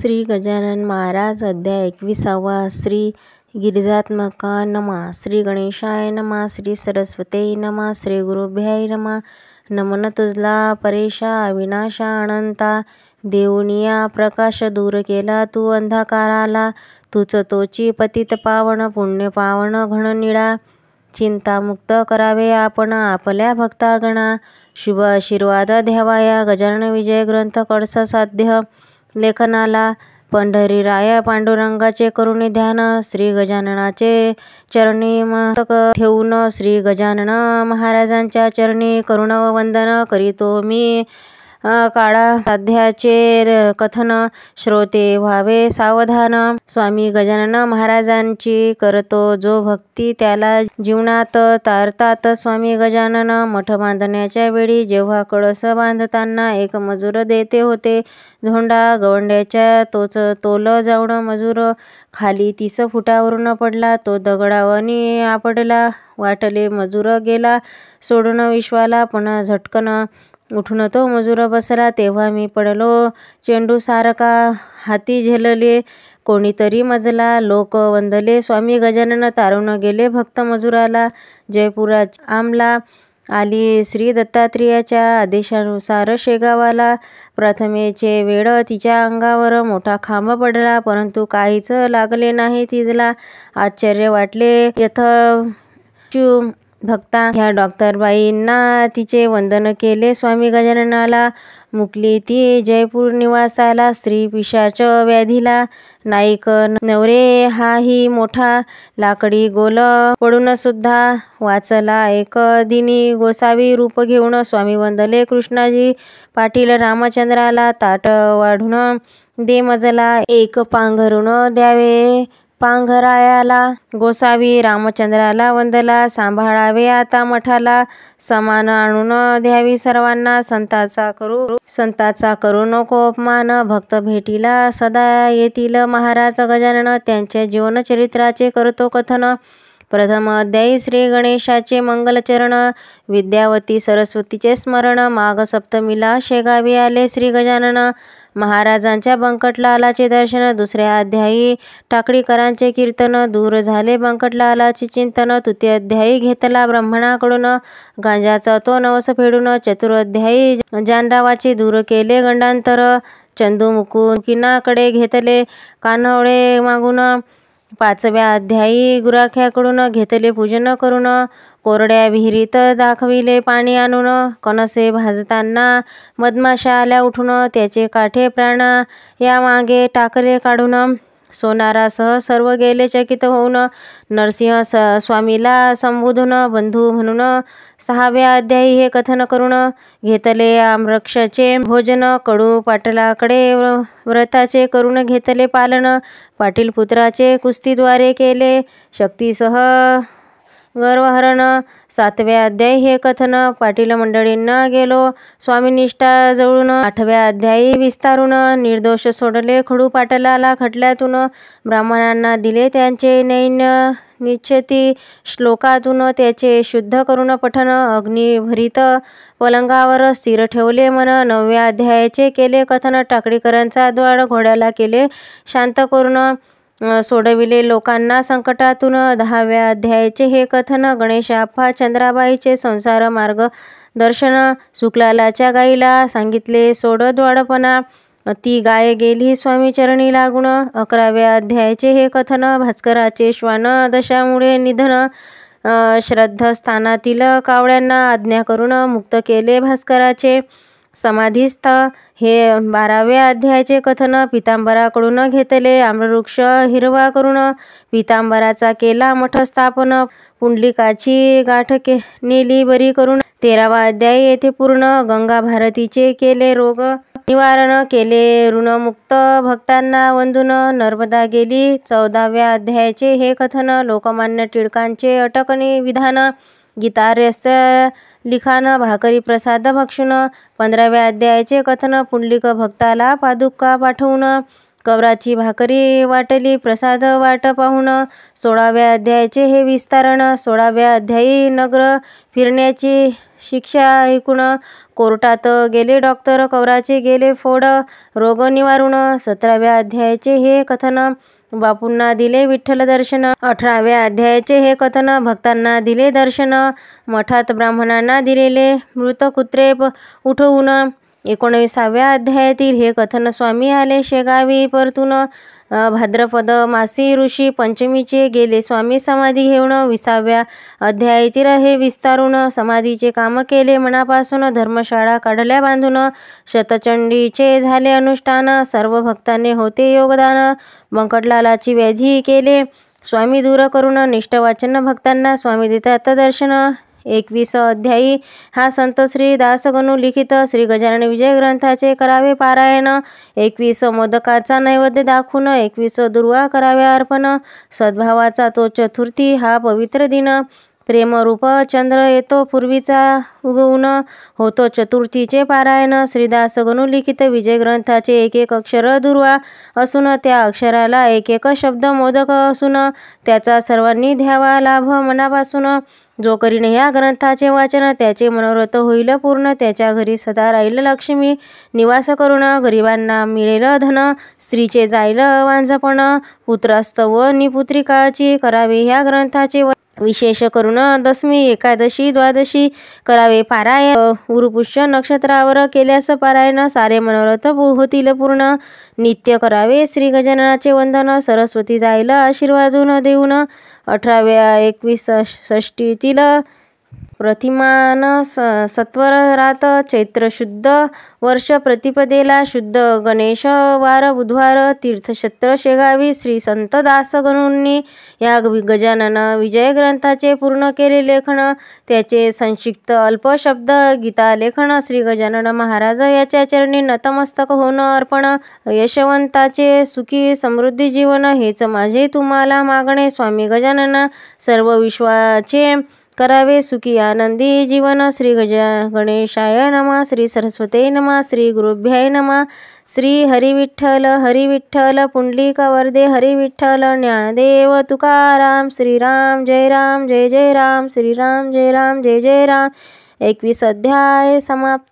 श्री गजानन महाराज अध्याय 21वा श्री गिरिजात्मका नमा श्री गणेशाय नमा श्री सरस्वते नमा श्री गुरुभ्याय नमा नमन तुझला परेशा अविनाशा अनंता देऊनिया प्रकाश दूर केला तू अंधकाराला तुझ तोची पतित पावन पुण्य पावन घन निळा चिंतामुक्त करावे आपण आपल्या भक्तागणा शुभ आशीर्वाद द्यावा या गजानन विजय ग्रंथ कडस साध्य लेखनाला पंढरीराया पांडुरंगाचे करुणी ध्यान श्री गजाननाचे चरणी मस्तक ठेवून श्री गजानन महाराजांच्या चरणी करुण वंदन करीतो मी काळा साध्याचे कथन श्रोते व्हावे सावधान स्वामी गजानन महाराजांची करतो जो भक्ती त्याला जीवनात तारतात स्वामी गजानन मठ बांधण्याच्या वेळी जेव्हा कळस बांधताना एक मजूर देते होते धोंडा गवंड्याच्या तोल जाऊन मजूर खाली 30 फुटावरून पडला तो दगडावानी आपडला वाटले मजूर गेला सोडून विश्वाला पण झटकन उठून तो मजूर बसला तेव्हा मी पडलो चेंडू सारखा हाती झेलले कोणीतरी मजला लोक वंदले स्वामी गजानन तारून गेले भक्त मजुराला जयपुरात आमला आली श्री दत्तात्रेयाच्या आदेशानुसार शेगावाला प्रथमेचे वेळ तिच्या अंगावर मोठा खांब पडला परंतु काहीच लागले नाही तिला आश्चर्य वाटले यथाचू भक्ता ह्या डॉक्टरबाईंना तिचे वंदन केले स्वामी गजाननाला मुकली ती जयपूर निवासाला स्त्री पिशाच व्याधीला नाईक नवरे हाही मोठा लाकडी गोल पडून सुद्धा वाचला एक दिनी गोसावी रूप घेऊन स्वामी वंदले कृष्णाजी पाटील रामचंद्राला ताट वाढून दे मजला एक पांघरून द्यावे पांघरायाला गोसावी रामचंद्राला वंदला सांभाळावे आता मठाला समान आणून द्यावी सर्वांना संताचा करू नको अपमान भक्त भेटीला सदा येतील महाराज गजानन त्यांच्या जीवनचरित्राचे करतो कथन प्रथम अध्यायी श्री गणेशाचे मंगलचरण विद्यावती सरस्वतीचे स्मरण माघ सप्तमीला शेगावी आले श्री गजानन महाराजांच्या बंकटलालाचे दर्शन दुसऱ्या अध्यायी टाकडीकरांचे कीर्तन दूर झाले बंकटलालाचे चिंतन तृतीय अध्यायी घेतला ब्राह्मणाकडून गांजाचा तो नवस फेडून चतुर्अध्यायी जानरावाचे दूर केले गंडांतर चंदू मुकुकिनाकडे घेतले कान्होळे मागून पाचव्या अध्यायी गुराख्याकडून घेतले पूजन करून कोरड्या विहिरीत दाखविले पाणी आणून कणसे भाजताना मधमाशा आल्या उठून त्याचे काठे प्राणा या मागे टाकले काढून सोनारासह सर्व गेले चकित होऊन नरसिंह स्वामीला संबोधून बंधू म्हणून सहाव्या अध्यायी हे कथन करून घेतले आमरक्षाचे भोजन कडू पाटलाकडे व्रताचे करून घेतले पालन पाटील पुत्राचे कुस्तीद्वारे केले शक्तीसह गर्वहरण सातव्या अध्यायी हे कथन पाटील मंडळींना गेलो स्वामीनिष्ठा जवळून आठव्या अध्यायी विस्तारून निर्दोष सोडले खडू पाटलाला खटल्यातून ब्राह्मणांना दिले त्यांचे नैन निश्चिती श्लोकातून त्याचे शुद्ध करून पठन अग्निभरित पलंगावर स्थिर ठेवले मन नवव्या अध्यायाचे केले कथन टाकडीकरांचा द्वार घोड्याला केले शांत करून सोडविले लोकांना संकटातून दहाव्या अध्यायाचे हे कथन गणेशाप्पा चंद्राबाईचे संसार मार्ग दर्शन शुक्लालाच्या गाईला सांगितले सोड द्वाडपणा ती गाय गेली स्वामी चरणी लागून 11व्या अध्यायाचे हे कथन भास्कराचे श्वान दशामुळे निधन श्रद्धास्थानातील कावळ्यांना आज्ञा करून मुक्त केले भास्कराचे समाधीस्थ हे 12व्या अध्यायाचे कथन पितांबराकडून घेतले आम्रवृक्ष हिरवा करून पितांबराचा केला मठ स्थापन पुंडलिकाची गाठ नेली बरी करून 13वा अध्याय येथे पूर्ण गंगा भारतीचे केले रोग निवारण केले ऋणमुक्त भक्तांना वंदून नर्मदा गेली 14व्या अध्यायाचे हे कथन लोकमान्य टिळकांचे अटकणी विधान गीतार्यस्य लिखाण भाकरी प्रसाद भक्षण 15व्या अध्यायाचे कथन पुंडलिक भक्ताला पादुका पाठवून कवराची भाकरी वाटली प्रसाद वाट पाहून. 16व्या अध्यायाचे हे विस्तारण. 16व्या अध्यायी नगर फिरण्याची शिक्षा ऐकून. कोर्टात गेले डॉक्टर, कवराचे गेले फोड रोग निवारून. 17व्या अध्यायाचे हे कथन. बापूंना दिले विठ्ठल दर्शन. 18व्या अध्यायाचे हे कथन. भक्तांना दिले दर्शन. मठात ब्राह्मणांना दिलेले मृत कुत्रे उठवून. 19व्या अध्यायातील हे कथन. स्वामी आले शेगावी परतून. भाद्रपद मासी ऋषी पंचमीचे गेले स्वामी समाधी घेऊन. 20व्या अध्यायातील हे विस्तारून. समाधीचे काम केले मनापासून. धर्मशाळा काढल्या बांधून. शतचंडीचे झाले अनुष्ठान. सर्व भक्तांनी होते योगदान. बंकटलालाची व्याधी केले स्वामी दूर करून. निष्ठवाचन भक्तांना स्वामी देतात दर्शन. 21 अध्यायी हा संत श्री दासगणू लिखित श्री गजानन विजय ग्रंथाचे करावे पारायण. 21 मोदकाचा नैवेद्य दाखवून. 21 दुर्वा कराव्या अर्पण. सद्भावाचा तो चतुर्थी हा पवित्र दिन. प्रेमरूप चंद्र येतो पूर्वीचा उगवून. होतो चतुर्थीचे पारायण. श्रीदासगणू लिखित विजय ग्रंथाचे एक एक अक्षर दुर्वा असून त्या अक्षराला एक एक शब्द मोदक असून त्याचा सर्वांनी घ्यावा लाभ मनापासून. जो करीन या ग्रंथाचे वाचन त्याचे मनोरथ होईल पूर्ण. त्याच्या घरी सदा राहील लक्ष्मी निवास करून. गरिबांना मिळेल धन. स्त्रीचे जाईल वांझपण. पुत्रास्तव निपुत्रिकाची करावे ह्या ग्रंथाचे विशेष करून. दशमी एकादशी द्वादशी करावे पारायण. गुरुपुष्य नक्षत्रावर केल्यास पारायण सारे मनोरथ होतील पूर्ण. नित्य करावे श्री गजाननाचे वंदन. सरस्वती जाईल आशीर्वादून देऊन. 18व्या 21 षष्टीतील प्रतिमान सत्वरात चैत्र शुद्ध वर्ष प्रतिपदेला शुद्ध गणेश वार बुधवार तीर्थक्षेत्र शेगावी. श्री संत दासगणूंनी या गजानन विजय ग्रंथाचे पूर्ण केले लेखन. त्याचे संक्षिप्त अल्प शब्द गीता लेखन. श्री गजानन महाराज याच्या चरणी नतमस्तक होऊन अर्पण. यशवंताचे सुखी समृद्धी जीवन हेच माझे तुम्हाला मागणे. स्वामी गजानना सर्व विश्वाचे करावे सुखी आनंदी जीवन. श्री गणेशाय नमः. श्री सरस्वते नमः. श्री गुरुभ्याय नमः. श्री हरिविठ्ठल हरिविठ्ठल पुंडलिक वरदे हरिविठ्ठल ज्ञानदेव तुकाराम. श्रीराम जय राम जय जय राम. श्रीराम जय राम जय जय राम. 21 अध्याय समाप्त.